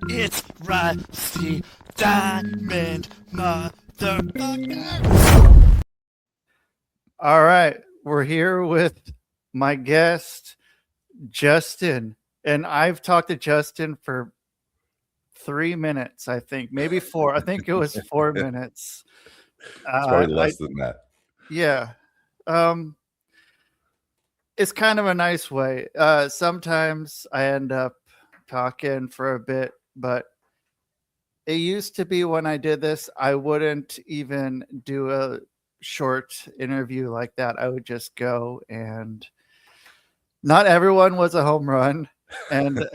It's Rusty Diamond, motherfucker. All right, we're here with my guest, Justin. And I've talked to Justin for 3 minutes, I think, maybe four. I think it was 4 minutes. It's probably I less than that. yeah. It's kind of a nice way. Sometimes I end up talking for a bit, but it used to be when I did this, I wouldn't even do a short interview like that. I would just go, and not everyone was a home run. And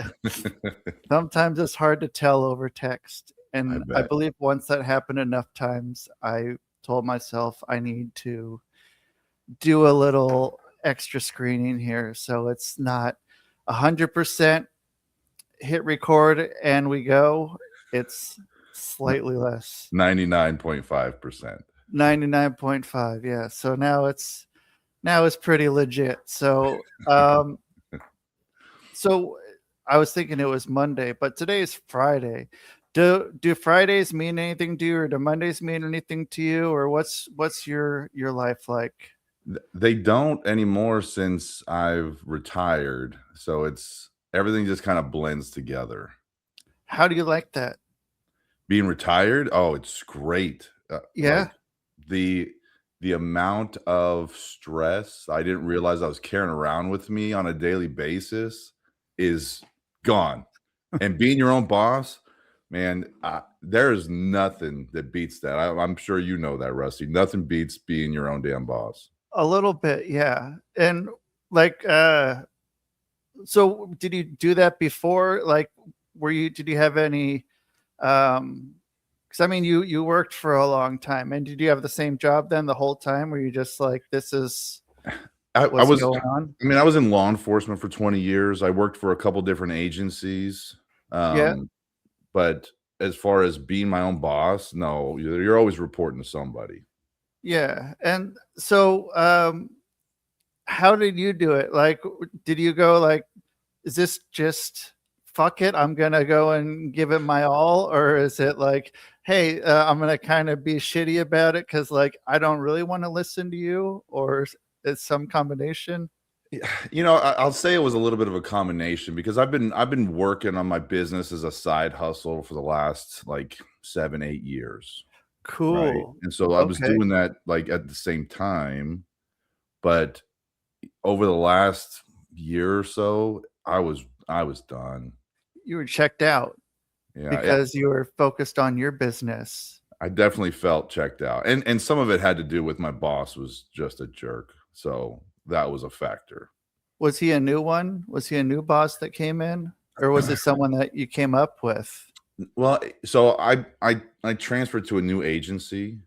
sometimes it's hard to tell over text. And I bet. believe once that happened enough times, I told myself I need to do a little extra screening here. So it's not 100% hit record and we go. It's slightly less. 99.5%. 99.5. Yeah. So now it's pretty legit. So so I was thinking it was Monday, but today is Friday. Do Fridays mean anything to you, or do Mondays mean anything to you, or what's your life like? They don't anymore since I've retired. So everything just kind of blends together. How do you like that? Being retired, oh, it's great. Yeah. Like the amount of stress I didn't realize I was carrying around with me on a daily basis is gone. And being your own boss, man, there is nothing that beats that. I'm sure you know that, Rusty. Nothing beats being your own damn boss. A little bit, yeah. And like so did you do that before? Like did you have any because I mean you worked for a long time, and did you have the same job then the whole time? Were you just like, this is what's going on? I mean, I was in law enforcement for 20 years. I worked for a couple different agencies. Yeah. But as far as being my own boss, no, you're always reporting to somebody. Yeah. And so how did you do it? Like, did you go like, is this just fuck it, I'm gonna go and give it my all? Or is it like, hey, I'm gonna kind of be shitty about it because like I don't really want to listen to you? Or it's some combination? I'll say it was a little bit of a combination, because I've been working on my business as a side hustle for the last like 7-8 years. Right. Cool. And so I was Okay. doing that like at the same time, but over the last year or so, I was done. You were checked out Yeah, because you were focused on your business. I definitely felt checked out. And some of it had to do with my boss was just a jerk. So that was a factor. Was he a new one? Was he a new boss that came in? Or was it someone that you came up with? Well, so I transferred to a new agency,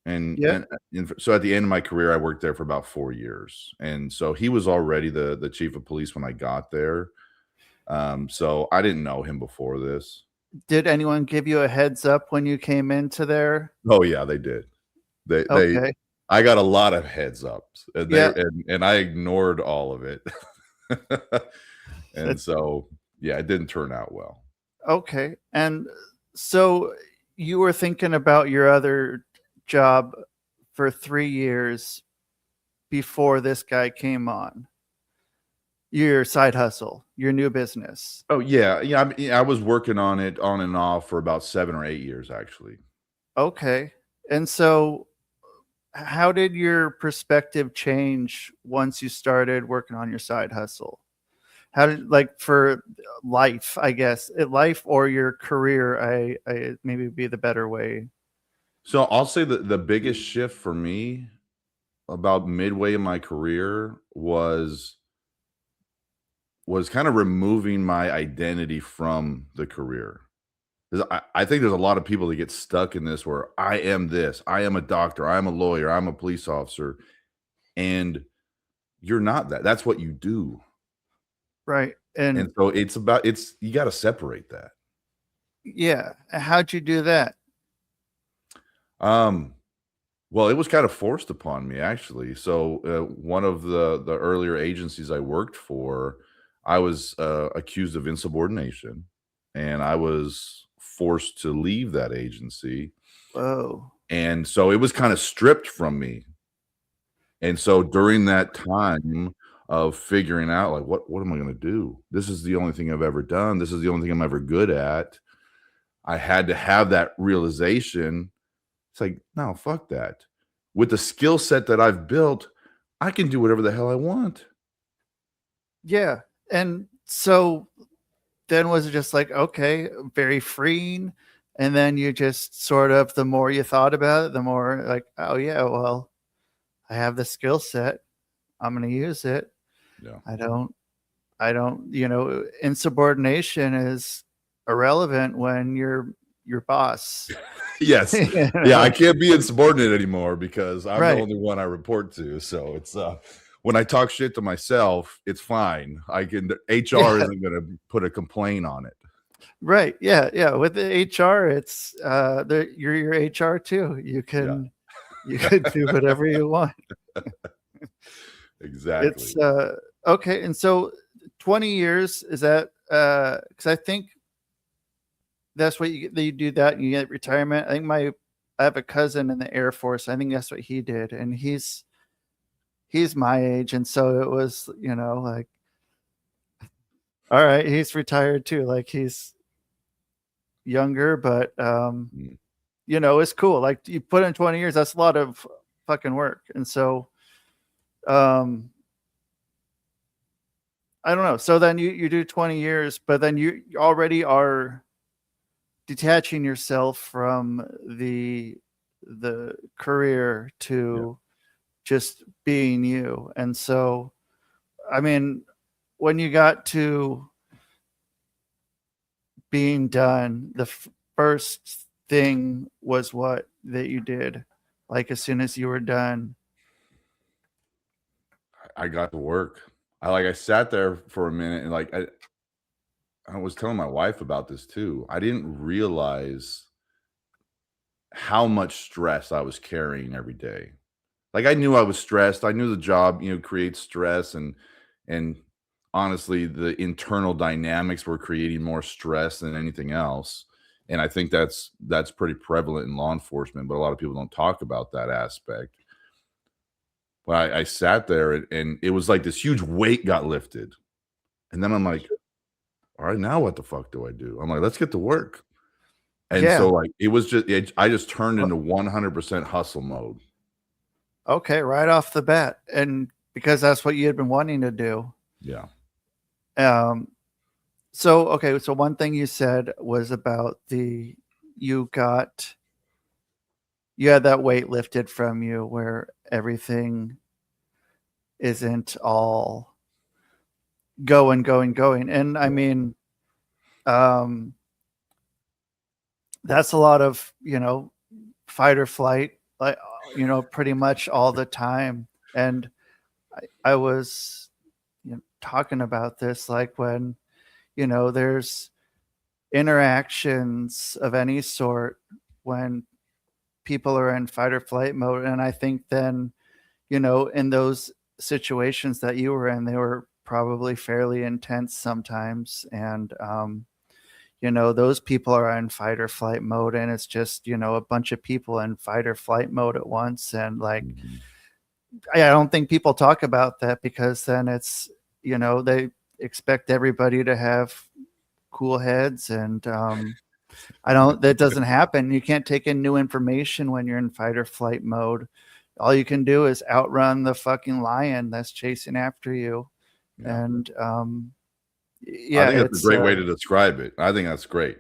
and Yeah. and so at the end of my career, I worked there for about 4 years, and so he was already the chief of police when I got there. So I didn't know him before this. Did anyone give you a heads up when you came into there? Oh yeah, they did. They Okay. I got a lot of heads ups, and Yeah. I ignored all of it. And That's so yeah, it didn't turn out well. okay. And so you were thinking about your other job for 3 years before this guy came on. Your side hustle, your new business. Oh yeah, I was working on it on and off for about 7 or 8 years, actually. Okay. And so how did your perspective change once you started working on your side hustle? How did, like, for life, I guess, life or your career, I maybe be the better way. So I'll say that the biggest shift for me about midway in my career was kind of removing my identity from the career. 'Cause I think there's a lot of people that get stuck in this where I am this, I am a doctor, I am a lawyer, I'm a police officer, and you're not that. That's what you do. Right. And And so it's you got to separate that. yeah, how'd you do that? Um, well, it was kind of forced upon me, actually. So one of the earlier agencies I worked for, I was accused of insubordination. and I was forced to leave that agency. Whoa. And so it was kind of stripped from me. And so during that time of figuring out, like, what am I going to do? This is the only thing I've ever done. This is the only thing I'm ever good at. I had to have that realization. It's like, no, fuck that. With the skill set that I've built, I can do whatever the hell I want. Yeah. And so then was it just like, okay, very freeing? And then you just sort of, the more you thought about it, the more like, oh yeah, well, I have the skill set. I'm going to use it. Yeah. I don't, insubordination is irrelevant when you're your boss. Yes. You Yeah, I know? can't be insubordinate anymore because I'm the Right. only one I report to. So it's when I talk shit to myself, it's fine. HR Yeah. isn't going to put a complaint on it. Right. Yeah. Yeah. With the HR, it's you're your HR too. You Yeah, can do whatever you want. exactly. It's okay. And so 20 years, is that because I think that's what you do, that and you get retirement. I think I have a cousin in the Air Force. I think that's what he did, and he's my age, and so it was, like, all right, he's retired too. Like, he's younger, but Mm. it's cool. Like, you put in 20 years, that's a lot of fucking work. And so um I don't know. So then you do 20 years, but then you already are detaching yourself from the career Yeah. to just being you. And so, I mean, when you got to being done, the first thing was what that you did, like, as soon as you were done. I got to work. I sat there for a minute and I was telling my wife about this too. I didn't realize how much stress I was carrying every day. Like, I knew I was stressed. I knew the job, creates stress, and honestly, the internal dynamics were creating more stress than anything else. And I think that's pretty prevalent in law enforcement, but a lot of people don't talk about that aspect. But I sat there and it was like this huge weight got lifted. And then I'm like, all right, now what the fuck do I do? I'm like, let's get to work. And so Yeah. like it was I just turned into 100% hustle mode. Okay, right off the bat, and because that's what you had been wanting to do. Yeah. Um, so okay, so one thing you said was about you got you had that weight lifted from you where everything isn't all going. And I Yeah. mean, um, that's a lot of, fight or flight, like, pretty much all the time. And I was, talking about this, like, when, there's interactions of any sort when people are in fight or flight mode. And I think then, in those situations that you were in, they were probably fairly intense sometimes. And, those people are in fight or flight mode, and it's just, a bunch of people in fight or flight mode at once. And like, Mhm. I don't think people talk about that, because then it's, they expect everybody to have cool heads. And that doesn't happen. You can't take in new information when you're in fight or flight mode. All you can do is outrun the fucking lion that's chasing after you. Yeah. And I yeah, think that's a it's great way to describe it. I think that's great,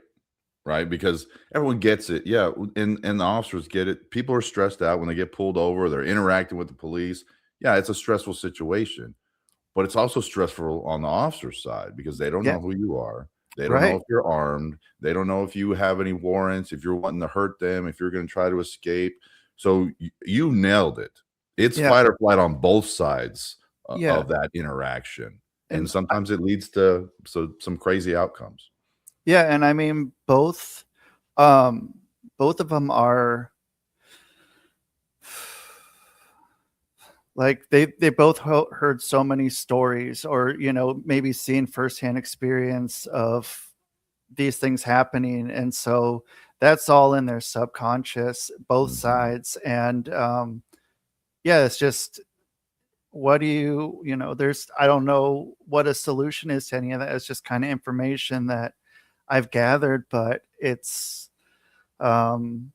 right? Because everyone gets it. Yeah, and the officers get it. People are stressed out when they get pulled over, they're interacting with the police. Yeah, it's a stressful situation, but it's also stressful on the officer's side because they don't yeah, know who you are. They don't know right. if you're armed. They don't know if you have any warrants, if you're wanting to hurt them, if you're going to try to escape. So you nailed it. It's Yeah, fight or flight on both sides yeah. of that interaction. And And sometimes it leads to some crazy outcomes. yeah, and I mean, um both of them are like, they both heard so many stories, or maybe seen firsthand experience of these things happening, and so that's all in their subconscious, both Mhm. sides. And yeah, it's just, what do you know, there's, I don't know what a solution is to any of that. It's just kind of information that I've gathered, but it's um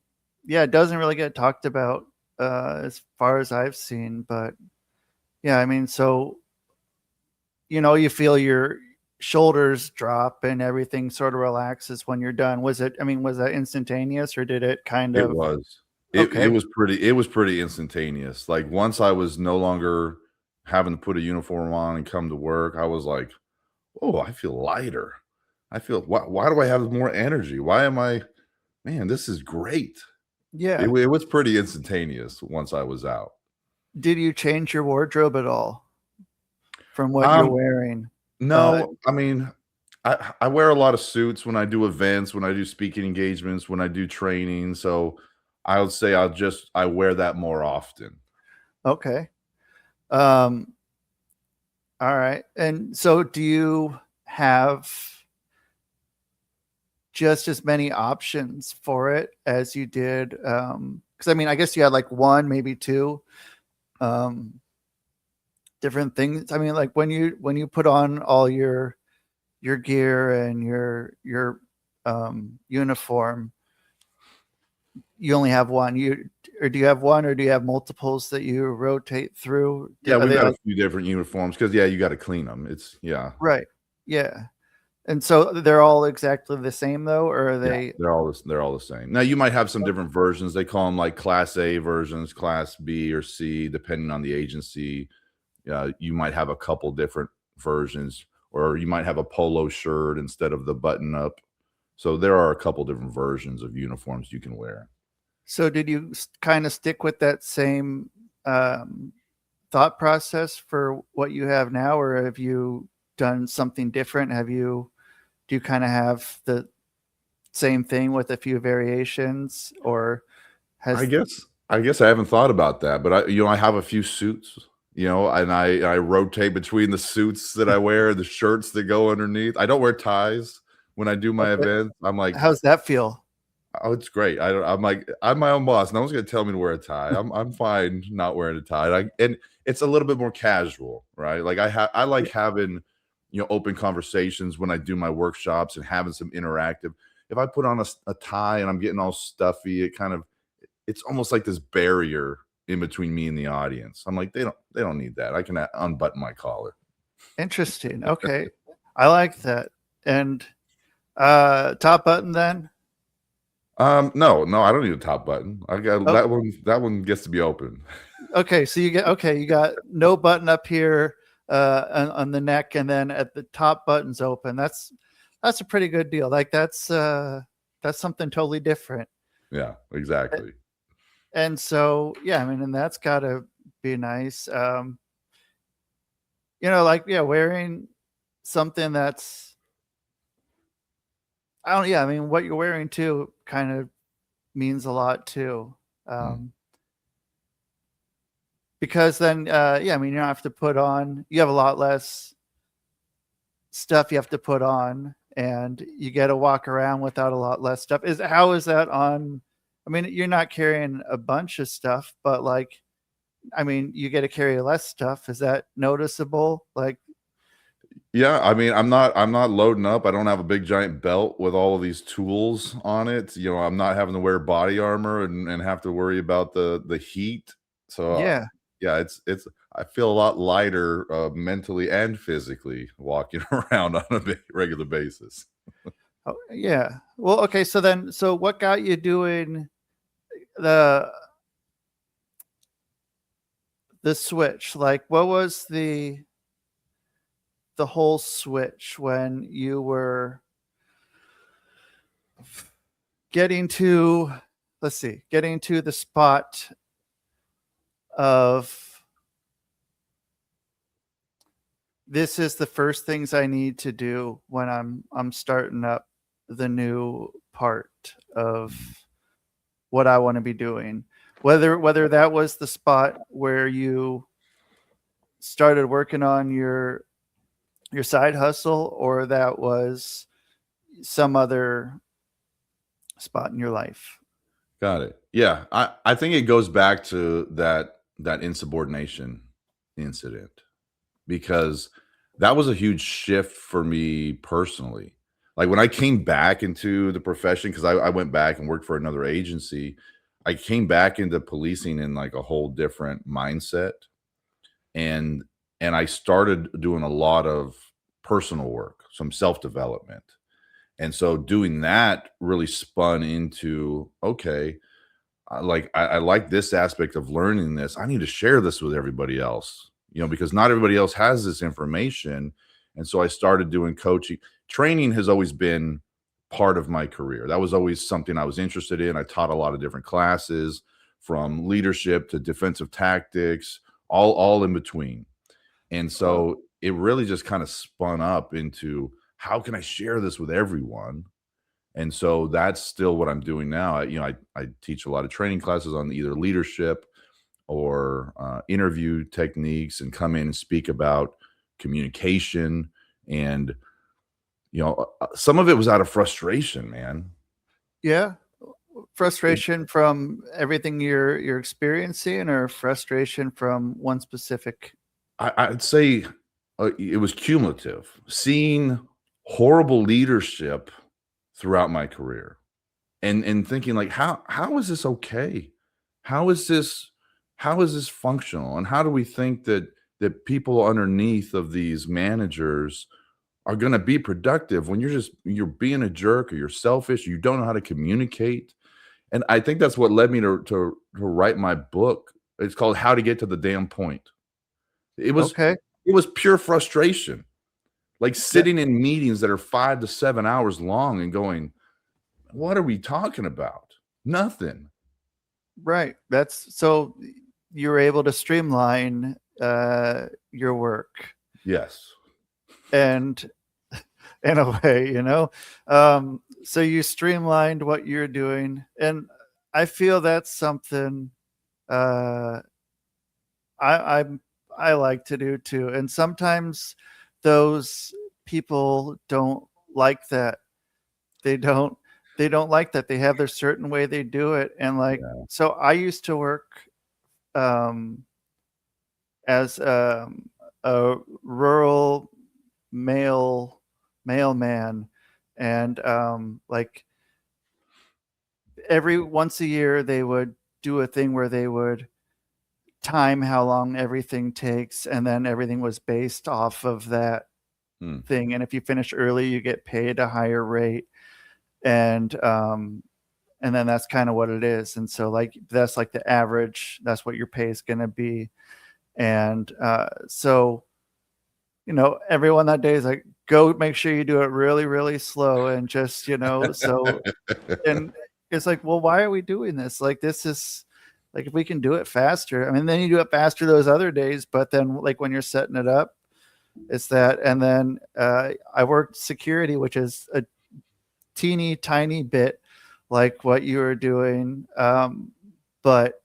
yeah, it doesn't really get talked about as far as I've seen. But yeah, I mean, so you feel your shoulders drop and everything sort of relaxes when you're done. Was it, I mean, was that instantaneous, or did it kind It of? was. It Okay. was pretty instantaneous. Like, once I was no longer having to put a uniform on and come to work, I was like, "Oh, I feel lighter. I feel why do I have more energy? Why am I man, this is great." Yeah. It was pretty instantaneous once I was out. Did you change your wardrobe at all from what you're Um, wearing? Uh, no, I mean, I wear a lot of suits when I do events, when I do speaking engagements, when I do training, so I would say I wear that more often. okay. Um, all right. And so do you have just as many options for it as you did? Because I mean, I guess you had like one, maybe two um, different things. I mean, like when you put on all your gear and your uniform, you only have one. Or do you have one, or do you have multiples that you rotate through? Yeah, Are we've they got a like, few different uniforms because yeah, you gotta clean them. It's yeah. right? Yeah. And so they're all exactly the same though, or are Yeah, they? they're all the same. Now, you might have some different versions. They call them like Class A versions, Class B or C, depending on the agency. You might have a couple different versions, or you might have a polo shirt instead of the button up. So there are a couple different versions of uniforms you can wear. So did you kind of stick with that same um, thought process for what you have now, or have you done something different? Do you kind of have the same thing with a few variations, or I has? guess I guess I haven't thought about that, but I have a few suits, and I rotate between the suits that I wear, the shirts that go underneath. I don't wear ties when I do my Okay, events. I'm like, how's that feel? oh, it's great. I'm like, I'm my own boss. No one's gonna tell me to wear a tie. I'm fine not wearing a tie. And it's a little bit more casual, right? Like, I like having, open conversations when I do my workshops and having some interactive. If I put on a tie and I'm getting all stuffy, it's almost like this barrier in between me and the audience. I'm like, they don't need that. I can unbutton my collar. Interesting. Okay, I like that. And top button then. No, no, I don't need a top button. I got Oh, that one. That one gets to be open. okay. So you got no button up here on the neck, and then at the top button's open. That's a pretty good deal. Like that's something totally different. Yeah, exactly. And so yeah, I mean, and that's got to be nice. Like, yeah, wearing something that's, I don't, yeah, I mean, what you're wearing too kind of means a lot too. Mm. Um, because then, yeah, I mean, you don't have to put on, you have a lot less stuff you have to put on, and you get to walk around without a lot less stuff. How is that on? I mean, you're not carrying a bunch of stuff, but like, I mean, you get to carry less stuff. Is that noticeable? Like, Yeah, I mean, I'm not loading up. I don't have a big giant belt with all of these tools on it. I'm not having to wear body armor and have to worry about the heat. So yeah. yeah, it's I feel a lot lighter mentally and physically walking around on a regular basis. Oh, yeah. Well, okay. So then, so what got you doing the the switch? Like, what was the whole switch when you were getting to, let's see, getting to the spot of, this is the first things I need to do when I'm starting up the new part of what I want to be doing. Whether that was the spot where you started working on your side hustle, or that was some other spot in your life. Got it. Yeah, I think it goes back to that insubordination incident, because that was a huge shift for me personally. Like when I came back into the profession, because I went back and worked for another agency, I came back into policing in like a whole different mindset, and I started doing a lot of personal work, some self development, and so doing that really spun into, okay, I like this aspect of learning this. I need to share this with everybody else, because not everybody else has this information. And so I started doing coaching. Training has always been part of my career. That was always something I was interested in. I taught a lot of different classes, from leadership to defensive tactics, all in between. And Wow. so it really just kind of spun up into, how can I share this with everyone? And so that's still what I'm doing now. I teach a lot of training classes on either leadership or interview techniques, and come in and speak about communication. And some of it was out of frustration, man. Yeah. Frustration from everything you're experiencing, or frustration from one specific. I'd say it was cumulative. Seeing horrible leadership throughout my career, and thinking like, how is this okay? How is this functional? And how do we think that people underneath of these managers are going to be productive when you're being a jerk, or you're selfish, you don't know how to communicate? And I think that's what led me to write my book. It's called How to Get to the Damn Point. It was Okay. it was pure frustration. Like Yeah. sitting in meetings that are 5 to 7 hours long and going, what are we talking about? Nothing. Right. That's so you're able to streamline your work, Yes. and in a way, so you streamlined what you're doing, and I feel that's something uh, I I like to do too. And sometimes those people don't like that. They don't they don't like that. They have their certain way they do it, and like, Yeah. so I used to work um, as a rural male mailman, and like every once a year they would do a thing where they would time how long everything takes, and then everything was based off of that Hmm. thing, and if you finish early you get paid a higher rate, and then that's kind of what it is. And so like that's like the average, that's what your pay is going to be. And so everyone that day is like, go make sure you do it really really slow, and just so. And it's like, well, why are we doing this? Like, this is like, if we can do it faster, I mean, then you do it faster those other days, but then like when you're setting it up, it's that. And then I worked security, which is a teeny tiny bit like what you were doing, but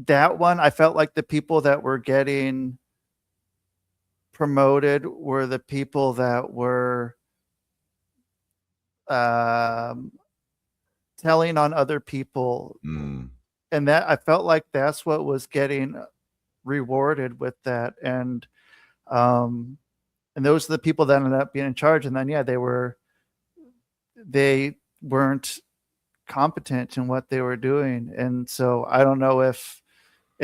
that one, I felt like the people that were getting promoted were the people that were um, telling on other people, Mm. and that I felt like that's what was getting rewarded with that. Um, and those are the people that ended up being in charge. And then yeah, they weren't competent in what they were doing. And so I don't know if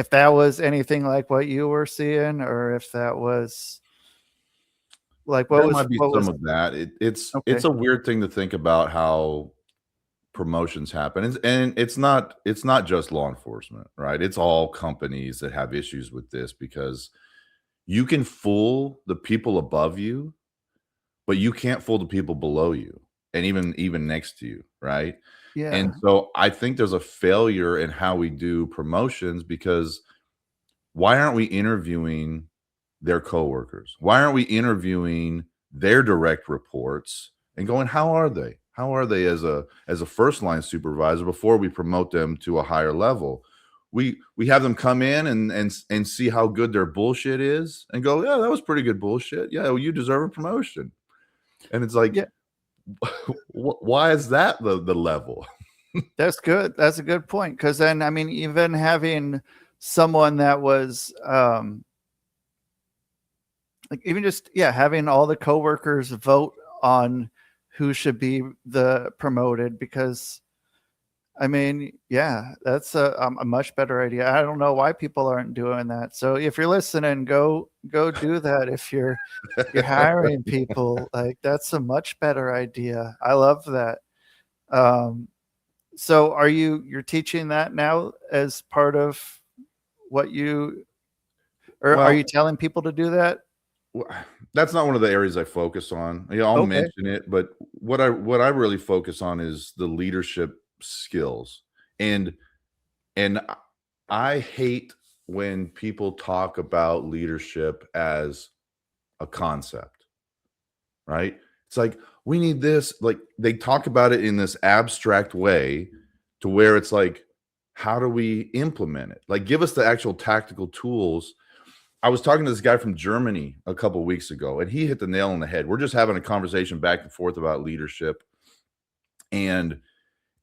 that was anything like what you were seeing, or if that was like There might be what some was of that. It's okay. a weird thing to think about how promotions happen. And it's not just law enforcement, right? It's all companies that have issues with this, because you can fool the people above you, but you can't fool the people below you, and even next to you, right? And Yeah. so I think there's a failure in how we do promotions, because why aren't we interviewing their coworkers? Why aren't we interviewing their direct reports and going, how are they? How are they as a first line supervisor before we promote them to a higher level? We have them come in and see how good their bullshit is, and go, yeah, that was pretty good bullshit. Yeah, well, you deserve a promotion. And it's like, Yeah. Why is that the level? That's good. That's a good point. Because then, I mean, even having someone that was like, even just, yeah, having all the coworkers vote on who should be the promoted, because I mean, yeah, that's a much better idea. I don't know why people aren't doing that. So if you're listening, go do that. If you're hiring people, like, that's a much better idea. I love that. Um, so you're teaching that now as part of what you, or are Well, you telling people to do that? that's not one of the areas I focus on. I'll Okay. mention it, but what I really focus on is the leadership skills. And I hate when people talk about leadership as a concept, right? It's like, we need this. Like, they talk about it in this abstract way to where it's like, how do we implement it? Like, give us the actual tactical tools. I was talking to this guy from Germany a couple of weeks ago, and he hit the nail on the head. We're just having a conversation back and forth about leadership. And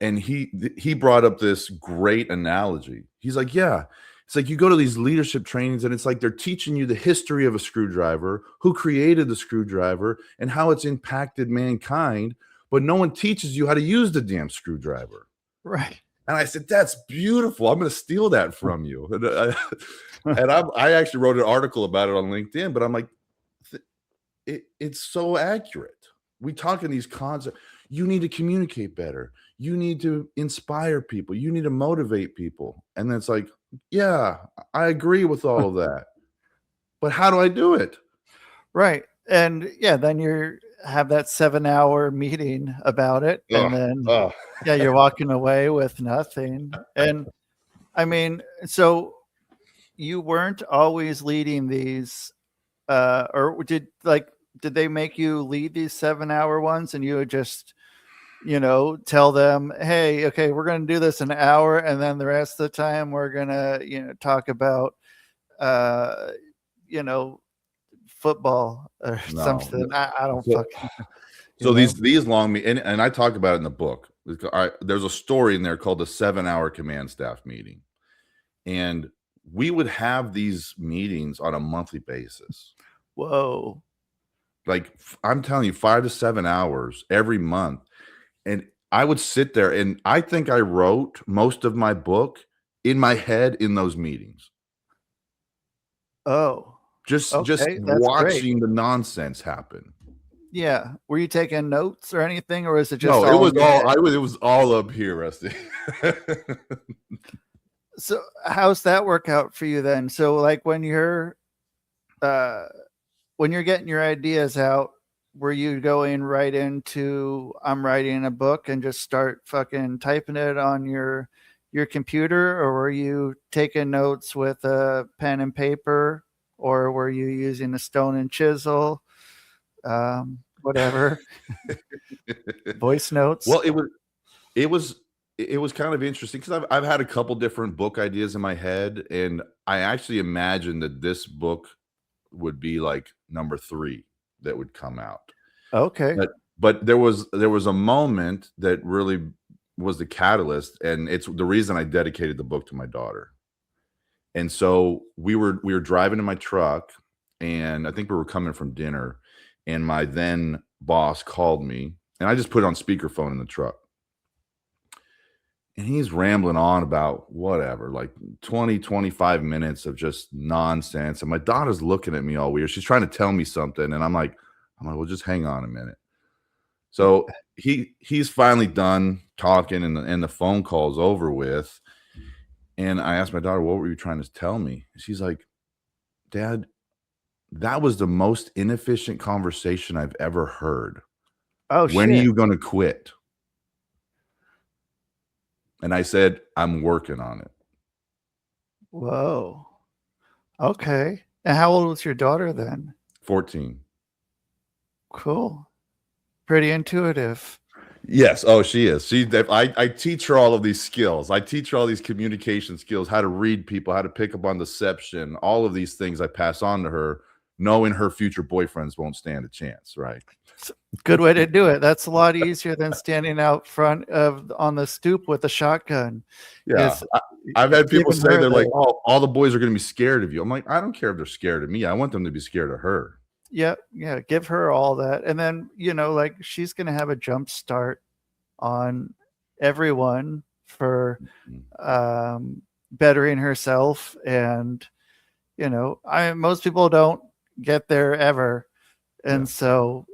he brought up this great analogy. He's like, yeah, it's like you go to these leadership trainings and it's like they're teaching you the history of a screwdriver, who created the screwdriver, and how it's impacted mankind, but no one teaches you how to use the damn screwdriver. Right. And I said, that's beautiful. I'm going to steal that from you. I actually wrote an article about it on LinkedIn, but I'm like, it's so accurate. We talk in these concepts. You need to communicate better. You need to inspire people. You need to motivate people. And then it's like, yeah, I agree with all of that. But how do I do it? Right. And yeah, then you have that 7-hour meeting about it. And then, yeah, you're walking away with nothing. And I mean, so you weren't always leading these, or did they make you lead these 7-hour ones, and you would just, tell them, hey, okay, we're going to do this an hour, and then the rest of the time we're going to, talk about, football or something. No. I don't fucking. So these long and I talk about it in the book. There's a story in there called the 7-hour command staff meeting, and we would have these meetings on a monthly basis. Whoa! Like, I'm telling you, 5 to 7 hours every month, and I would sit there, and I think I wrote most of my book in my head in those meetings. Oh, just okay, that's watching great. the nonsense happen. Yeah. Were you taking notes or anything, or is it just No, all it was all up here, Rusty. So how's that work out for you then? So like when you're getting your ideas out, were you going right into, I'm writing a book, and just start fucking typing it on your computer, or were you taking notes with a pen and paper, or were you using a stone and chisel? Whatever. Voice notes. Well, it was kind of interesting because I've had a couple different book ideas in my head, and I actually imagined that this book would be like number 3 that would come out. Okay. But there was a moment that really was the catalyst, and it's the reason I dedicated the book to my daughter. And so we were driving in my truck, and I think we were coming from dinner, and my then boss called me, and I just put it on speakerphone in the truck. And he's rambling on about whatever, like 20, 25 minutes of just nonsense. And my daughter's looking at me all weird. She's trying to tell me something. And I'm like, well, just hang on a minute. So he's finally done talking, and the phone call's over with. And I asked my daughter, what were you trying to tell me? She's like, Dad, that was the most inefficient conversation I've ever heard. Oh, when shit. are you going to quit? And I said, I'm working on it. Whoa. Okay. And how old was your daughter then? 14. Cool. Pretty intuitive. Yes. Oh, she is. I teach her all of these skills. I teach her all these communication skills, how to read people, how to pick up on deception, all of these things I pass on to her, knowing her future boyfriends won't stand a chance. Right. Good way to do it. That's a lot easier than standing out front of on the stoop with a shotgun. Yeah. Is I've had people giving say, her they're like, the "Oh, all the boys are gonna be scared of you." I'm like, "I don't care if they're scared of me. I want them to be scared of her." yeah, give her all that. And then, like she's gonna have a jump start on everyone for Mm. bettering herself. And most people don't get there ever. Yeah. And so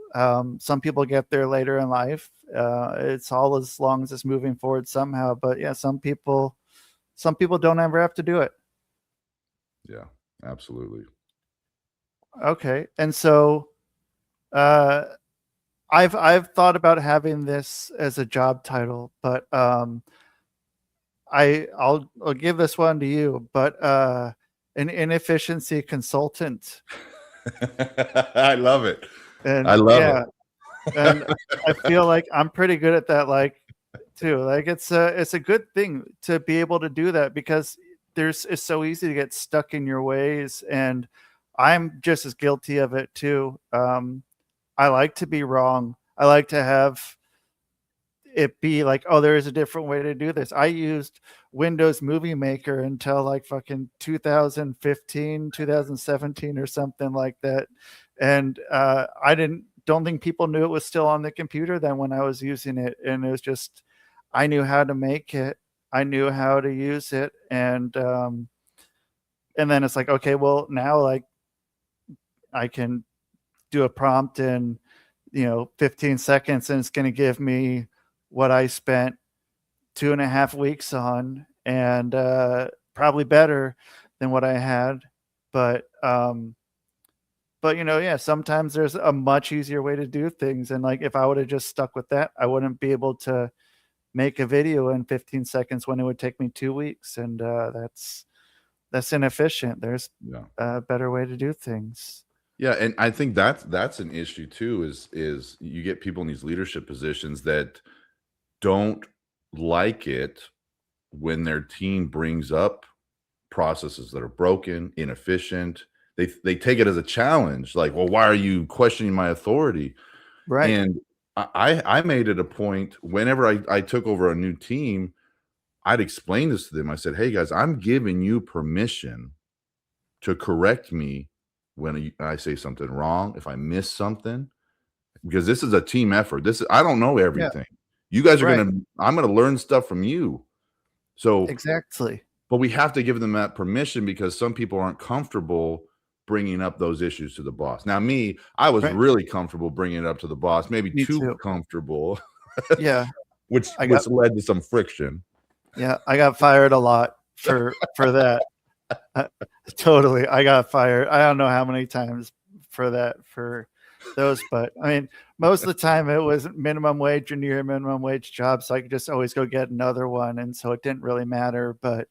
some people get there later in life. It's all as long as it's moving forward somehow. But yeah, some people don't ever have to do it. Yeah. Absolutely. Okay. And so uh I've thought about having this as a job title, but I'll give this one to you, but an inefficiency consultant. I love it. I And love it. yeah, and I feel like I'm pretty good at that, like, too. Like, it's a good thing to be able to do that, because it's so easy to get stuck in your ways, and I'm just as guilty of it too. I like to be wrong. I like to have it be like, oh, there is a different way to do this. I used Windows Movie Maker until like fucking 2015, 2017 or something like that. And I don't think people knew it was still on the computer then when I was using it. And it was just, I knew how to make it. I knew how to use it. And then it's like, okay, well now like I can do a prompt in 15 seconds, and it's going to give me what I spent 2.5 weeks on, and probably better than what I had. But yeah, sometimes there's a much easier way to do things, and like if I would have just stuck with that, I wouldn't be able to make a video in 15 seconds when it would take me 2 weeks. And that's inefficient. There's Yeah. a better way to do things. Yeah, and I think that's an issue too, is you get people in these leadership positions that don't like it when their team brings up processes that are broken, inefficient. They take it as a challenge, like, "Well, why are you questioning my authority?" Right. And I made it a point whenever I took over a new team, I'd explain this to them. I said, "Hey guys, I'm giving you permission to correct me when I say something wrong, if I miss something, because this is a team effort. I don't know Yeah. everything. You guys are Right. I'm gonna learn stuff from you." So, Exactly. but we have to give them that permission because some people aren't comfortable bringing up those issues to the boss. Now, me, I was Right. really comfortable bringing it up to the boss, maybe Me too too. comfortable, Yeah. which I got which led to some friction. Yeah, I got fired a lot for that. Uh, Totally, I got fired. I don't know how many times for those, but I mean, most of the time it was minimum wage or near minimum wage jobs, so I could just always go get another one, and so it didn't really matter. But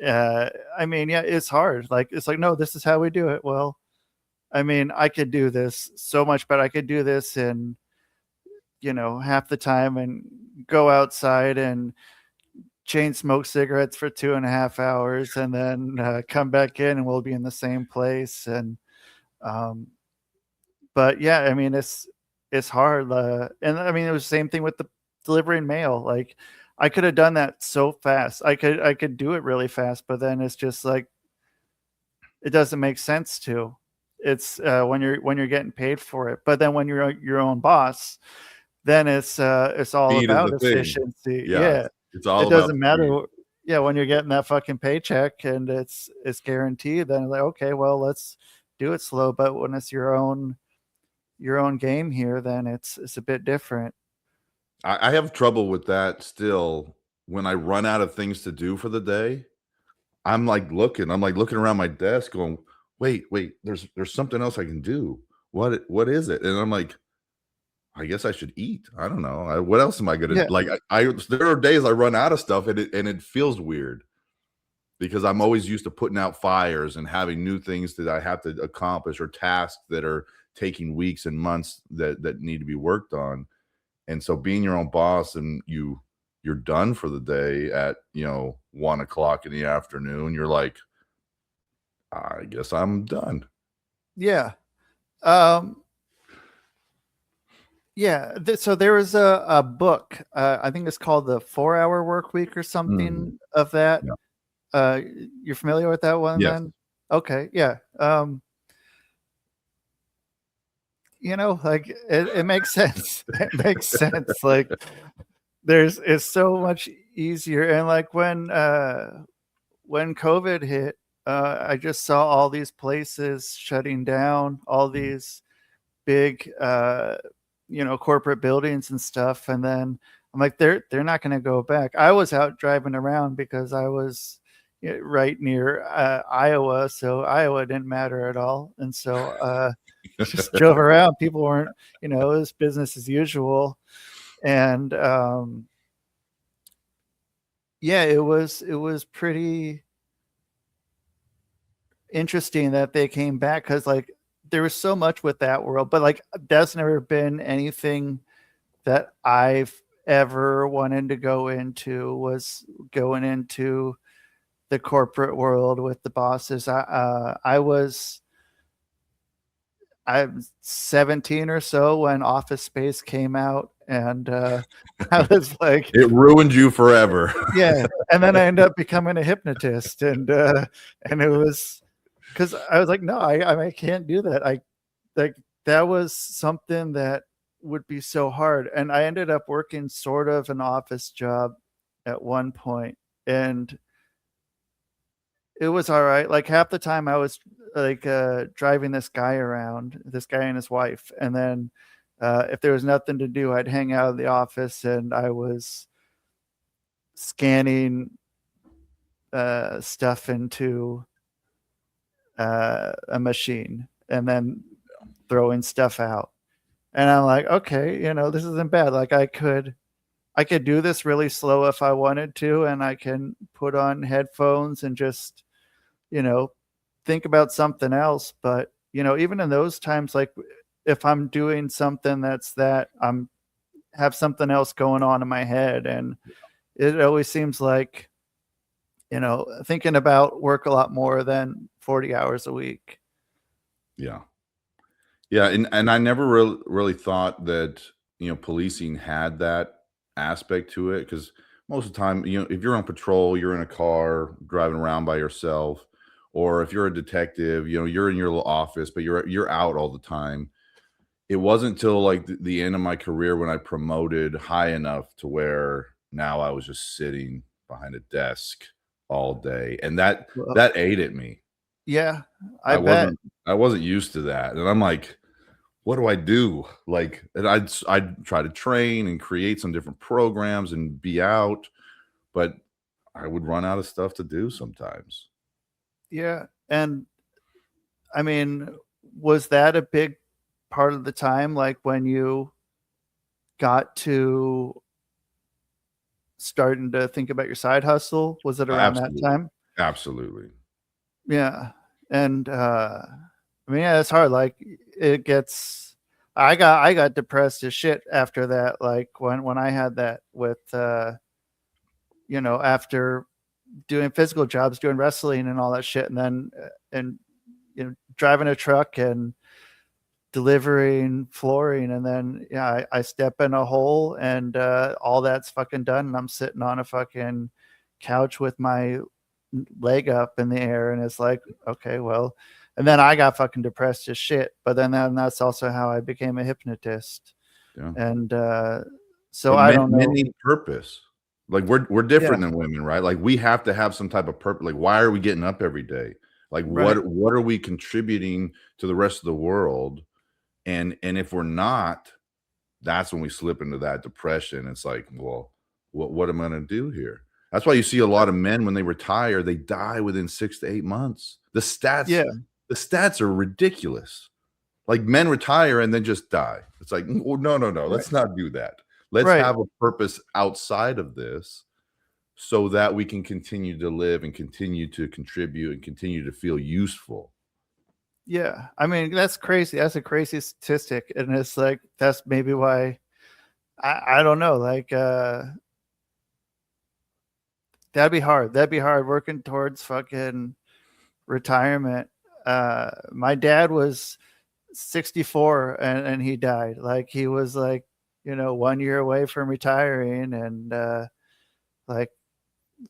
I mean, yeah, it's hard. Like it's like, no, this is how we do it. Well, I mean, I could do this so much better. I could do this in half the time and go outside and chain smoke cigarettes for 2.5 hours, and then come back in and we'll be in the same place. And um, but yeah, I mean it's hard. And I mean it was the same thing with the delivering mail. Like I could have done that so fast. I could do it really fast, but then it's just like it doesn't make sense to. It's when you're getting paid for it, but then when you're your own boss, then it's all Speed is about the thing. efficiency. Yeah, Yeah, it's all it about doesn't speed. matter. Yeah, when you're getting that fucking paycheck and it's guaranteed, then like, okay, well, let's do it slow. But when it's your own game here, then it's a bit different. I have trouble with that still when I run out of things to do for the day. I'm like looking around my desk going, "Wait, there's something else I can do. What is it?" And I'm like, "I guess I should eat. I don't know. What else am I gonna Yeah, like?" I there are days I run out of stuff and it feels weird because I'm always used to putting out fires and having new things that I have to accomplish or tasks that are taking weeks and months that need to be worked on. And so being your own boss and you're done for the day at 1 o'clock in the afternoon, you're like, I guess I'm done. yeah. Um, Yeah. So there was a book. I think it's called the 4 Hour Work Week or Mm, something of that. yeah. Uh, you're familiar with that one Yes. then? Okay. Yeah. Like it makes sense. It makes sense. Like it's so much easier. And like when COVID hit, I just saw all these places shutting down, all Mm. these big corporate buildings and stuff. And then I'm like, they're not going to go back. I was out driving around because I was right near Iowa, so Iowa didn't matter at all. And so just drove around. People weren't, it was business as usual. And yeah, it was pretty interesting that they came back, because like there was so much with that world, but like that's never been anything that I've ever wanted to go into, was going into the corporate world with the bosses. I'm 17 or so when Office Space came out, and I was like, It ruined you forever. yeah. And then I ended up becoming a hypnotist, and it was because I was like, no, I can't do that. I like that was something that would be so hard. And I ended up working sort of an office job at one point, and it was all right. Like half the time I was like driving this guy around, this guy and his wife, and then if there was nothing to do, I'd hang out in the office and I was scanning stuff into a machine and then throwing stuff out. And I'm like, okay, this isn't bad. Like I could do this really slow if I wanted to, and I can put on headphones and just, you know, think about something else. But, even in those times, like if I'm doing something I'm have something else going on in my head, and it always seems like, thinking about work a lot more than 40 hours a week. Yeah. Yeah, and I never really thought that, policing had that aspect to it, because most of the time, if you're on patrol, you're in a car driving around by yourself, or if you're a detective, you're in your little office, but you're out all the time. It wasn't till like the end of my career when I promoted high enough to where now I was just sitting behind a desk all day, and that Well, that ate at me. yeah, I I bet. wasn't I wasn't used to that, and I'm like, what do I do? Like, and I'd try to train and create some different programs and be out, but I would run out of stuff to do sometimes. Yeah. And I mean, was that a big part of the time, like when you got to starting to think about your side hustle? Was it around that Absolutely. time? Absolutely. Yeah. And I mean, yeah, it's hard. Like it gets I got depressed as shit after that. Like when I had that with after doing physical jobs, doing wrestling and all that shit, and then and driving a truck and delivering flooring, and then yeah, I step in a hole, and all that's fucking done, and I'm sitting on a fucking couch with my leg up in the air, and it's like, okay, well, and then I got fucking depressed as shit. But then that's also how I became a hypnotist. Yeah. And so But I men don't men know. need purpose. Like, we're Yeah, different than women, right? Like, we have to have some type of purpose. Like, why are we getting up every day? Like, right. what are we contributing to the rest of the world? And if we're not, that's when we slip into that depression. It's like, well, what am I gonna do here? That's why you see a lot of men when they retire, they die within 6 to 8 months. Yeah, The stats are ridiculous. Like, men retire and then just die. It's like, "Oh, no, no, no, right, let's not do that. Let's right. have a purpose outside of this so that we can continue to live and continue to contribute and continue to feel useful." Yeah, I mean, that's crazy. That's a crazy statistic, and it's like that's maybe why I don't know. Like That'd be hard working towards fucking retirement. My dad was 64, and he died. Like he was like 1 year away from retiring, and like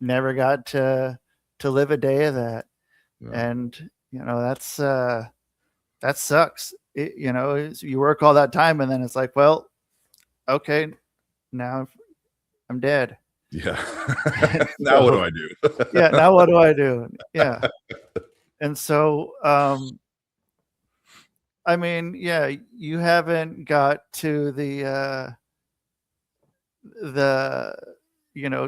never got to live a day of that. Yeah. And that sucks. You work all that time, and then it's like, well, okay, now I'm dead. Yeah. Now what do So I do? yeah, now what do I do? Yeah. And so I mean, yeah, you haven't got to the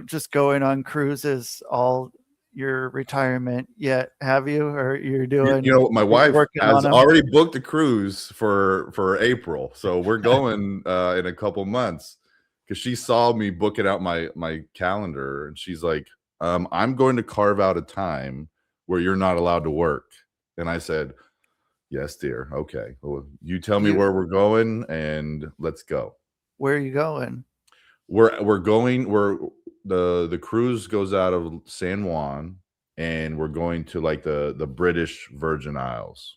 just going on cruises all your retirement yet, have you? Or My you're wife working on has them? already booked a cruise for April, so we're going in a couple months because she saw me booking out my calendar, and she's like, "I'm going to carve out a time where you're not allowed to work." And I said, "Yes, dear. Okay. Well, you tell me You where we're going, and let's go." Where are you going? We're going. The cruise goes out of San Juan, and we're going to like the British Virgin Isles.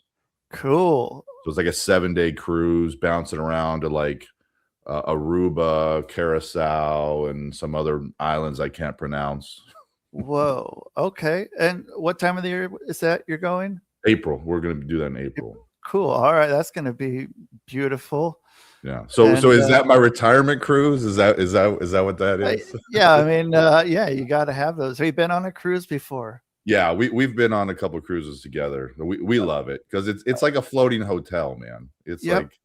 Cool. So it's like a 7-day cruise bouncing around to like Aruba, Curacao, and some other islands I can't pronounce. Whoa. Okay. And what time of the year is that you're going? April. We're going to do that in April. Cool. All right. That's going to be beautiful. Yeah. So And is that my retirement cruise? Is that what that is? yeah, I mean, yeah, you got to have those. Have you been on a cruise before? Yeah, we've been on a couple cruises together. We love it because it's like a floating hotel, man. It's Yep. like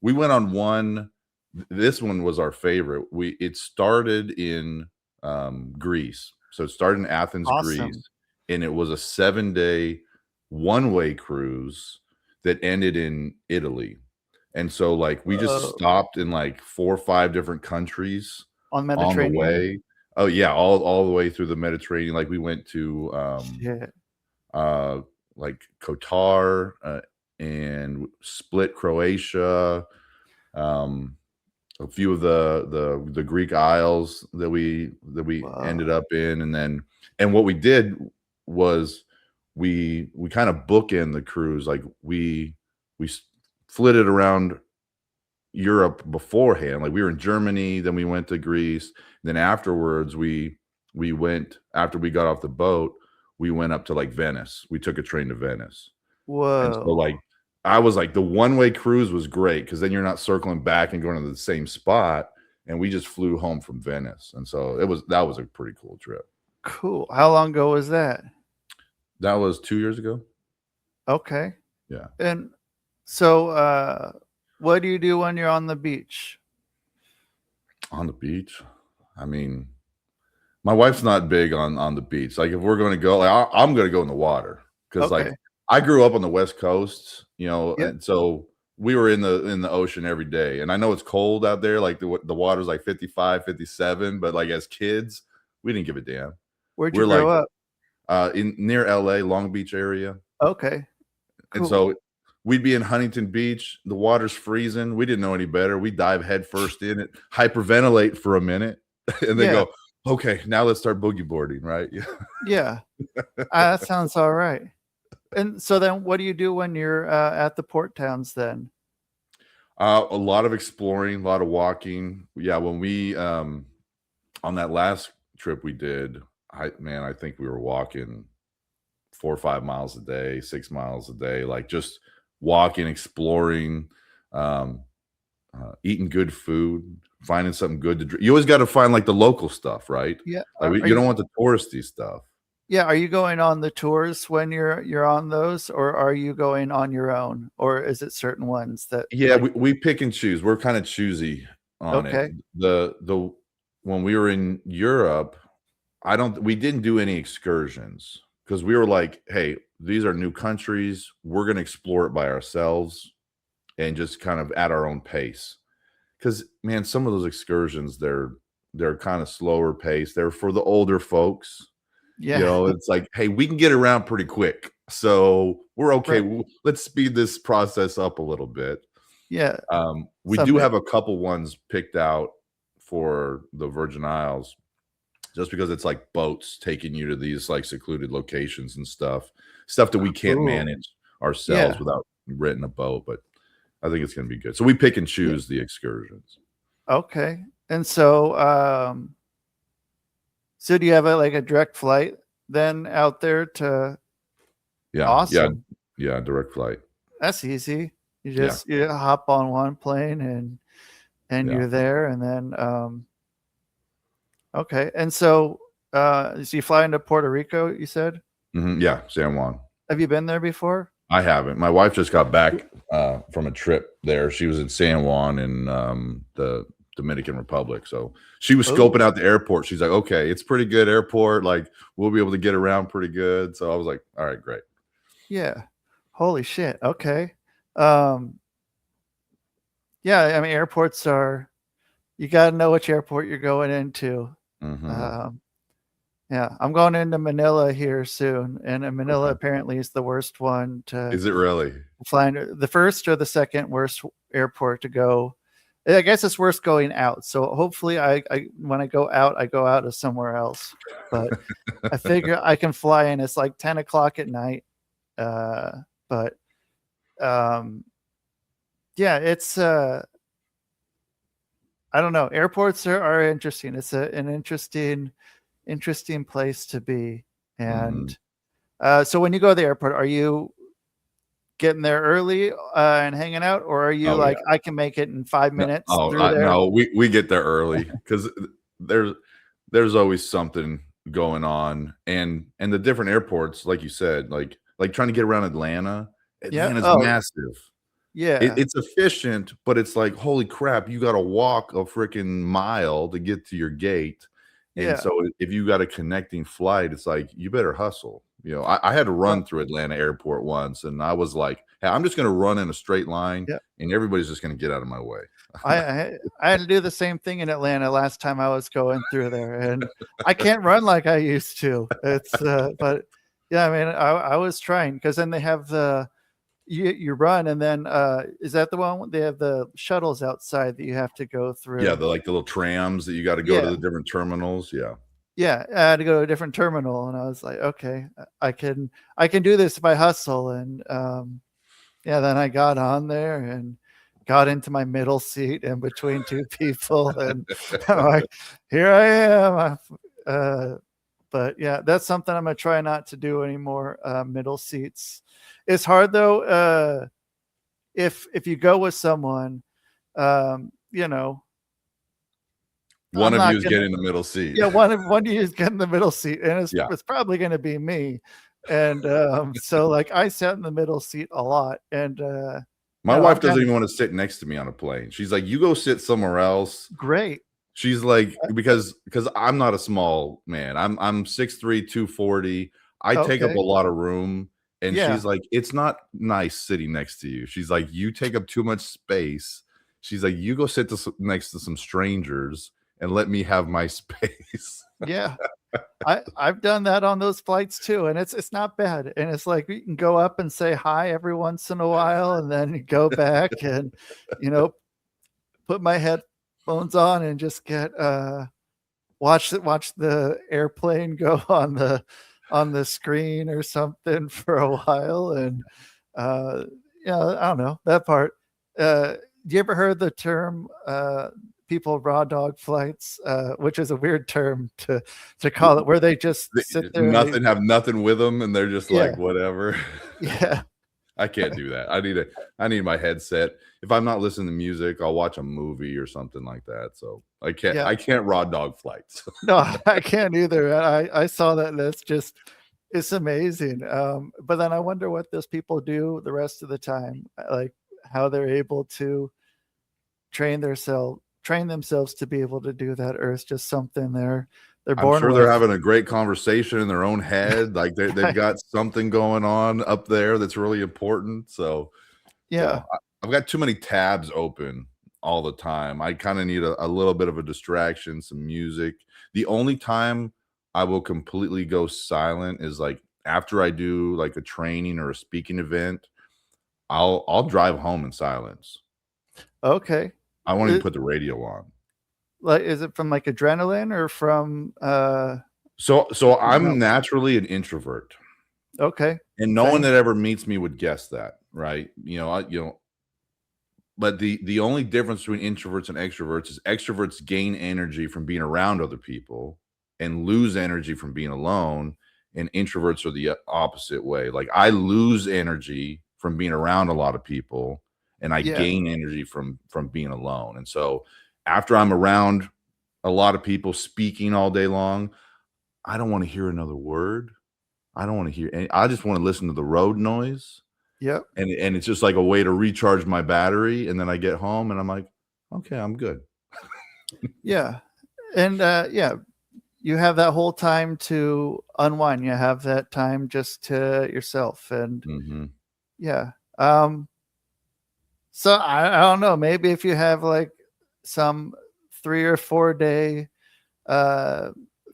we went on one. This one was our favorite. It started in Greece, so it started in Athens, Awesome. Greece, and it was a 7-day one-way cruise that ended in Italy. And so like we just Uh, stopped in like 4 or 5 different countries on on the Mediterranean? way. Oh yeah, all the way through the Mediterranean. Like we went to Shit. uh like Qatar and Split, Croatia, um a few of the Greek Isles that we ended Wow. up in, and what we did was we kind of bookend the cruise. Like we flitted around Europe beforehand. Like we were in Germany, then we went to Greece, then afterwards we went after we got off the boat, we went up to like Venice. We took a train to Venice. And so Whoa. like I was like the one-way cruise was great because then you're not circling back and going to the same spot. And we just flew home from Venice. And so that was a pretty cool trip. Cool. How long ago was that? That was 2 years ago. Okay. Yeah. And so, what do you do when you're on the beach? On the beach. I mean, my wife's not big on the beach. Like if we're going to go, like I'm going to go in the water because like Okay. I grew up on the West Coast, Yep. and so we were in the ocean every day. And I know it's cold out there, like the water's like 55, 57, but like as kids, we didn't give a damn. Where'd you We're grow like up? in near LA, Long Beach area. Okay. And Cool. so we'd be in Huntington Beach, the water's freezing. We didn't know any better. We dive headfirst in it, hyperventilate for a minute, and then Yeah. go, okay, now let's start boogie boarding, right? Yeah. Yeah. That sounds all right. And so then what do you do when you're at the port towns then? A lot of exploring, a lot of walking. Yeah, when we on that last trip we did, I think we were walking 4 or 5 miles a day, 6 miles a day, like just walking, exploring, um, eating good food, finding something good to drink. You always got to find like the local stuff, right? Yeah. Like Are you you don't want the touristy stuff. Yeah, are you going on the tours when you're on those, or are you going on your own? Or is it certain ones that Yeah, like we pick and choose. We're kind of choosy on it. okay. The when we were in Europe, we didn't do any excursions because we were like, hey, these are new countries. We're going to explore it by ourselves and just kind of at our own pace. Because man, some of those excursions, they're kind of slower pace. They're for the older folks. Yeah. It's like, hey, we can get around pretty quick. So we're okay. Right. Let's speed this process up a little bit. Yeah. We do Somebody have a couple ones picked out for the Virgin Isles just because it's like boats taking you to these like secluded locations and stuff that we can't cool. manage ourselves Yeah. without renting a boat. But I think it's going to be good. So we pick and Yeah. choose the excursions. Okay. And so do you have like a direct flight then out there to Yeah, yeah, awesome. yeah, direct flight. That's easy. Yeah, You hop on one plane and yeah. you're there and then okay. And so you fly into Puerto Rico, you said? Yeah, San Juan. Have you been there before? I haven't. My wife just got back from a trip there. She was in San Juan in the Dominican Republic. So she was Oh, scoping out the airport. She's like, okay, it's pretty good airport. Like we'll be able to get around pretty good. So I was like, all right, great. yeah. Holy shit. Okay. Um, yeah, I mean airports are you got to know which airport you're going into. Hmm. Um, yeah, I'm going into Manila here soon, and Manila Okay. apparently is the worst one to Is it really? fly into. The first or the second worst airport to go. I guess it's worse going out. So hopefully, I when I go out of somewhere else. But I figure I can fly in. It's like 10 o'clock at night. Uh, but um, yeah, it's I don't know. Airports are interesting. It's an interesting place to be. Hmm. And so when you go to the airport, are you getting there early and hanging out, or are you Oh yeah. like I can make it in 5 minutes Oh through there? no, we get there early because there's there's always something going on, and the different airports, like you said, like trying to get around Atlanta. Yeah. Atlanta's Oh, massive. yeah. It's efficient, but it's like, holy crap, you gotta walk a freaking mile to get to your gate, and Yeah. so if you got a connecting flight, it's like, you better hustle. I had to Well, run through Atlanta airport once, and I was like, "Hey, I'm just gonna run in a straight line, yeah. and everybody's just gonna get out of my way." I had to do the same thing in Atlanta last time I was going through there, and I can't run like I used to. It's but yeah, I mean, I was trying because then they have the you run and then is that the one they have the shuttles outside that you have to go Yeah, through? the little trams that you gotta go to Yeah. the different terminals, yeah. Yeah, I had to go to a different terminal, and I was like, "Okay, I can do this if I hustle." And yeah, then I got on there and got into my middle seat in between two people, and I'm like, "Here I am." But yeah, that's something I'm gonna try not to do anymore. Middle seats. It's hard though. If you go with someone, you know, One I'm of you not is gonna. getting the middle seat. Yeah, one of you is getting the middle seat, and Yeah. it's probably gonna be me. And so like I sat in the middle seat a lot, and My no, I'm wife kind doesn't of even wanna sit next to me on a plane. She's like, "You go sit somewhere else." great. She's like, because I'm not a small man. I'm 6'3", 240. I take up a Okay, lot of room, and yeah, she's like, "It's not nice sitting next to you." She's like, "You take up too much space." She's like, "You go sit next to some strangers and let me have my space." yeah. I've done that on those flights too, and it's not bad. And it's like you can go up and say hi every once in a while, and then you go back and you know put my headphones on and just get watch the airplane go on the screen or something for a while. And uh yeah, I don't know that part. Do you ever heard the term people raw dog flights, which is a weird term to call it, where they just sit there and they Nothing, have nothing with them, and they're just yeah, like, "Whatever." yeah, I can't do that. I need my headset. If I'm not listening to music, I'll watch a movie or something like that. So yeah. I can't raw dog flights. No, I can't either. I saw that and it's just it's amazing. But then I wonder what those people do the rest of the time, like how they're able to train themselves to be able to do that, or it's just something they're I'm born sure they're with. having a great conversation in their own head. Like they've got something going on up there that's really important. Yeah. I've got too many tabs open all the time. I kind of need a little bit of a distraction, some music. The only time I will completely go silent is like after I do like a training or a speaking event. I'll drive home in silence. Okay. I won't even It, put the radio on. like, is it from like adrenaline or from So something I'm else? naturally an introvert. Okay. And no one Same. that ever meets me would guess that, right? but the only difference between introverts and extroverts is extroverts gain energy from being around other people and lose energy from being alone, and introverts are the opposite way. Like I lose energy from being around a lot of people, and I Yeah. gain energy from being alone. And so after I'm around a lot of people speaking all day long, I don't want to hear another word. I don't want to hear any, I just want to listen to the road noise, Yep. and it's just like a way to recharge my battery, and then I get home and I'm like, okay, I'm good. Yeah. And yeah, you have that whole time to unwind. You have that time just to yourself. And Mm-hmm. yeah. So I don't know. Maybe if you have like some 3 or 4 day uh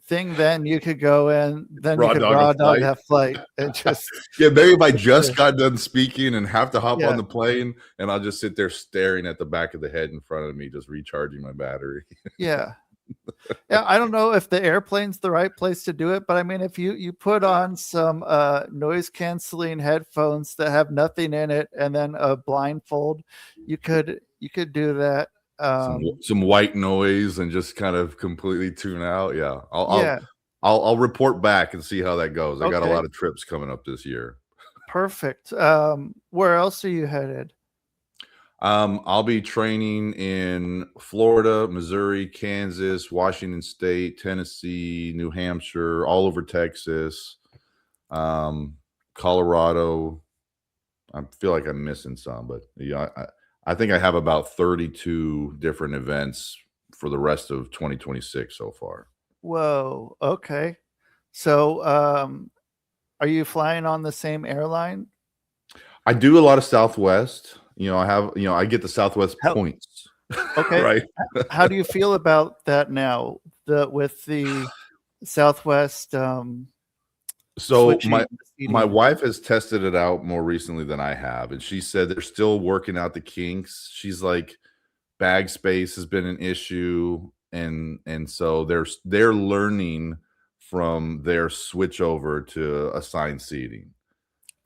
thing, then you could go and then you Raw could dog a raw dog flight. that flight and just Yeah, maybe if I just got done speaking and have to hop on yeah, the plane, and I'll just sit there staring at the back of the head in front of me, just recharging my battery. yeah. Yeah, I don't know if the airplane's the right place to do it, but I mean, if you put on some noise canceling headphones that have nothing in it, and then a blindfold, you could do that. Some white noise and just kind of completely tune out. Yeah, Yeah. I'll report back and see how that goes. I got a Okay. lot of trips coming up this year. Perfect. Where else are you headed? I'll be training in Florida, Missouri, Kansas, Washington State, Tennessee, New Hampshire, all over Texas, Colorado. I feel like I'm missing some, but yeah, I think I have about 32 different events for the rest of 2026 so far. Whoa. Okay. So, are you flying on the same airline? I do a lot of Southwest. I get the Southwest How points, okay. right? How do you feel about that now? The Southwest So switching my the my seating. wife has tested it out more recently than I have, and she said they're still working out the kinks. She's like, bag space has been an issue, and so they're learning from their switch over to assigned seating.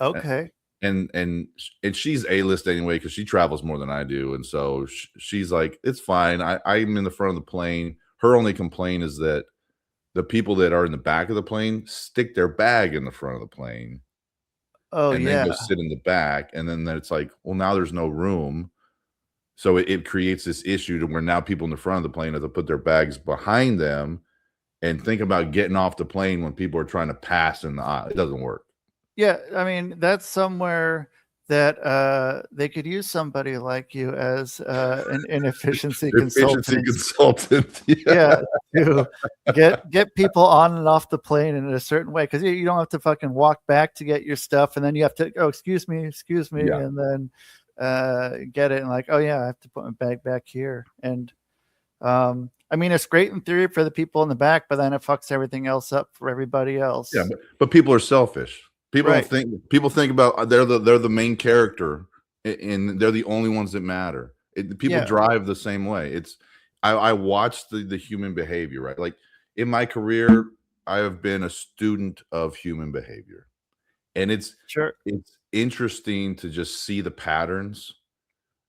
A- Okay. and she's A-list anyway because she travels more than I do, and so she's like, it's fine. I'm in the front of the plane. Her only complaint is that the people that are in the back of the plane stick their bag in the front of the plane Oh and then yeah. go sit in the back, and then it's like, well, now there's no room. So it creates this issue to where now people in the front of the plane have to put their bags behind them and think about getting off the plane when people are trying to pass in the aisle. It doesn't work. Yeah, I mean, that's somewhere that they could use somebody like you as an inefficiency Efficiency consultant. consultant. Yeah. Yeah, to get people on and off the plane in a certain way, because you don't have to fucking walk back to get your stuff, and then you have to, oh, excuse me, Yeah. and then get it, and like, oh yeah, I have to put my bag back here. And I mean, it's great in theory for the people in the back, but then it fucks everything else up for everybody Yeah, else. but people are selfish. People don't Right. think people think about they're the main character and they're the only ones that matter. People Yeah. drive the same way. I watch the human behavior, right? Like in my career, I have been a student of human behavior. And Sure. it's interesting to just see the patterns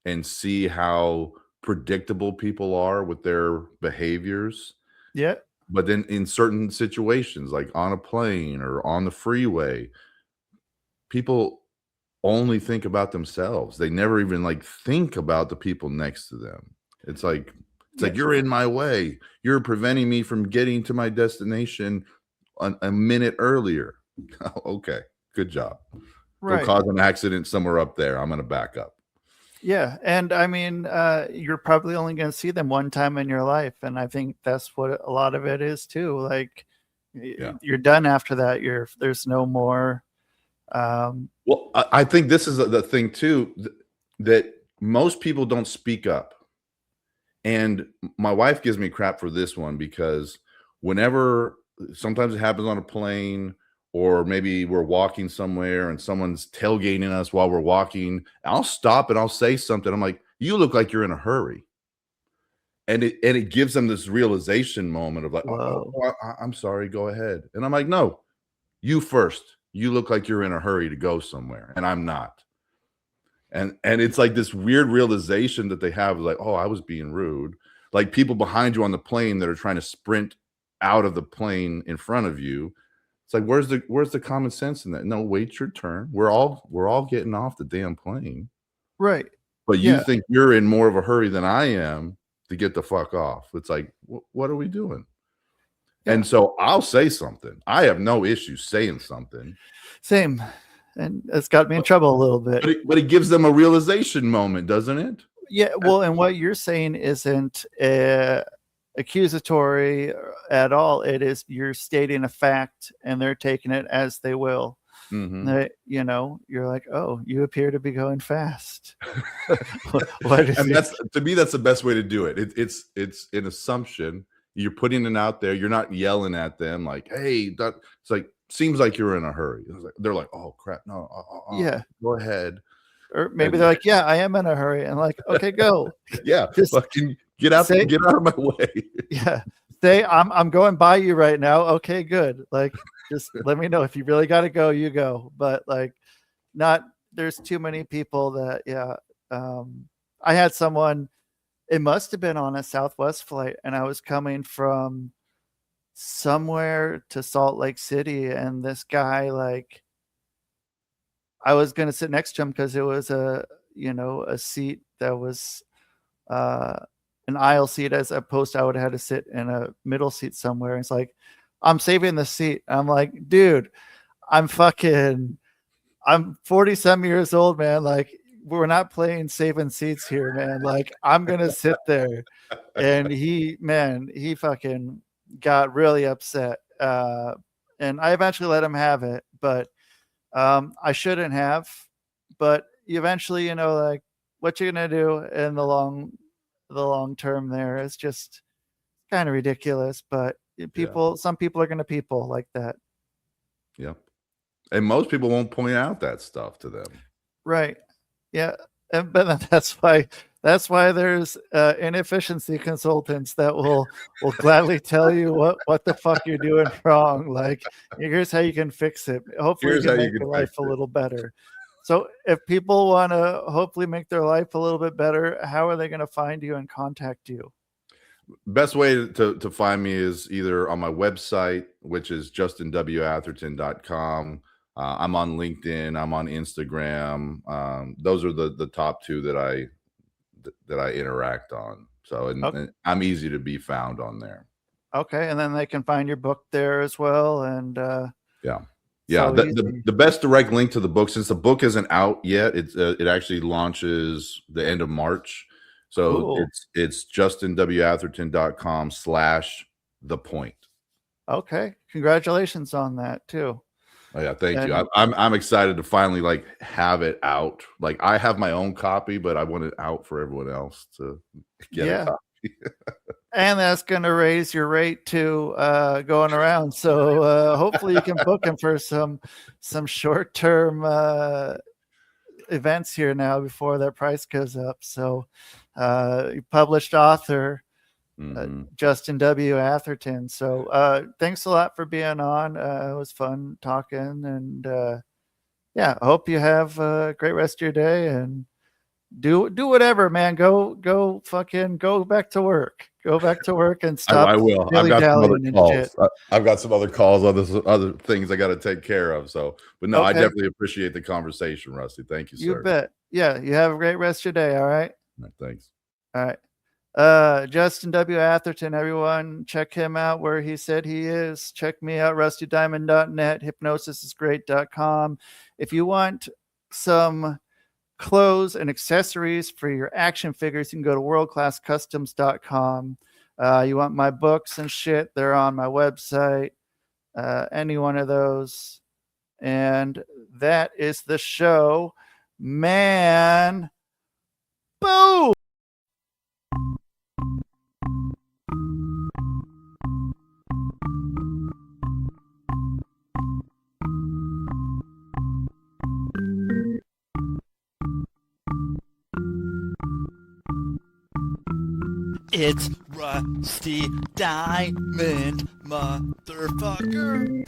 and see how predictable people are with their behaviors. Yeah. But then in certain situations, like on a plane or on the freeway, people only think about themselves. They never even like think about the people next to them. It's like Yeah. you're in my way. You're preventing me from getting to my destination a minute earlier. Okay, good job. Go Right. cause an accident somewhere up there. I'm going to back up. Yeah, and I mean, you're probably only going to see them one time in your life, and I think that's what a lot of it is too. Like, Yeah. you're done after that. There's no more. Well, I think this is the thing too, that most people don't speak up. And my wife gives me crap for this one because whenever sometimes it happens on a plane or maybe we're walking somewhere and someone's tailgating us while we're walking, I'll stop and I'll say something. I'm like, you look like you're in a hurry. And it gives them this realization moment of like, Whoa. I'm sorry, go ahead. And I'm like, no, you first. You look like you're in a hurry to go somewhere, and I'm not. And it's like this weird realization that they have, like, oh, I was being rude. Like people behind you on the plane that are trying to sprint out of the plane in front of you. It's like, where's the common sense in that? No, wait your turn. We're all getting off the damn plane. Right. But you Yeah. think you're in more of a hurry than I am to get the fuck off. It's like, what are we doing? Yeah. And so I'll say something. I have no issue saying something. Same. And it's got me in trouble a little bit. But it gives them a realization moment, doesn't it? Yeah. Well, and what you're saying isn't accusatory at all. It is, you're stating a fact and they're taking it as they will. Mm-hmm. You know, you're like, oh, you appear to be going fast. And that's, to me, that's the best way to do it. It's an assumption. You're putting it out there. You're not yelling at them like, hey, it's like, seems like you're in a hurry. They're like, oh crap, no, yeah, go ahead. Or maybe they're like, yeah, I am in a hurry, and like, okay, go. Yeah, just fucking get out of my way. Yeah, say I'm going by you right now. Okay, good. Like, just let me know if you really got to go. You go, but like, not. There's too many people that. Yeah, I had someone. It must have been on a Southwest flight, and I was coming from somewhere to Salt Lake City, and this guy, like, I was going to sit next to him because it was a seat that was an aisle seat, as opposed to I would have had to sit in a middle seat somewhere. It's like, I'm saving the seat. I'm like, dude, I'm 40-some years old, man. Like, we're not playing saving seats here, man. Like, I'm going to sit there. And he fucking got really upset. And I eventually let him have it, but I shouldn't have. But eventually, like, what you're going to do in the long term there is just kind of ridiculous. But some people are going to people like that. Yep. And most people won't point out that stuff to them. Right. Yeah. But that's why there's inefficiency consultants that will gladly tell you what the fuck you're doing wrong. Like, here's how you can fix it. Hopefully you can make your life a little better. So if people want to hopefully make their life a little bit better, how are they going to find you and contact you? Best way to find me is either on my website, which is justinwatherton.com. I'm on LinkedIn. I'm on Instagram. Those are the top two that I interact on. So and I'm easy to be found on there. Okay, and then they can find your book there as well. And yeah. The best direct link to the book, since the book isn't out yet, it actually launches the end of March. So cool. It's justinwatherton.com/thepoint. Okay, congratulations on that too. Oh yeah, thank you. I'm excited to finally like have it out. Like, I have my own copy, but I want it out for everyone else to get a copy. And that's going to raise your rate too, going around. So hopefully you can book him for some short-term events here now before that price goes up. So published author, Justin W. Atherton. So thanks a lot for being on. It was fun talking, and I hope you have a great rest of your day, and do whatever, man. Go fucking go back to work. Go back to work and stop. I will. I've got some other calls. I've got some other calls, other things I got to take care of. So, but no, I definitely appreciate the conversation, Rusty. Thank you, sir. You bet. Yeah, you have a great rest of your day. All right. Thanks. All right. Justin W. Atherton, everyone, check him out where he said he is. Check me out, rustydiamond.net, hypnosisisgreat.com. If you want some clothes and accessories for your action figures, you can go to worldclasscustoms.com. You want my books and shit, they're on my website. Any one of those. And that is the show, man. Boom. It's Rusty Diamond, motherfucker.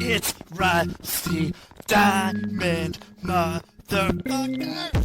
It's Rusty Diamond, motherfucker.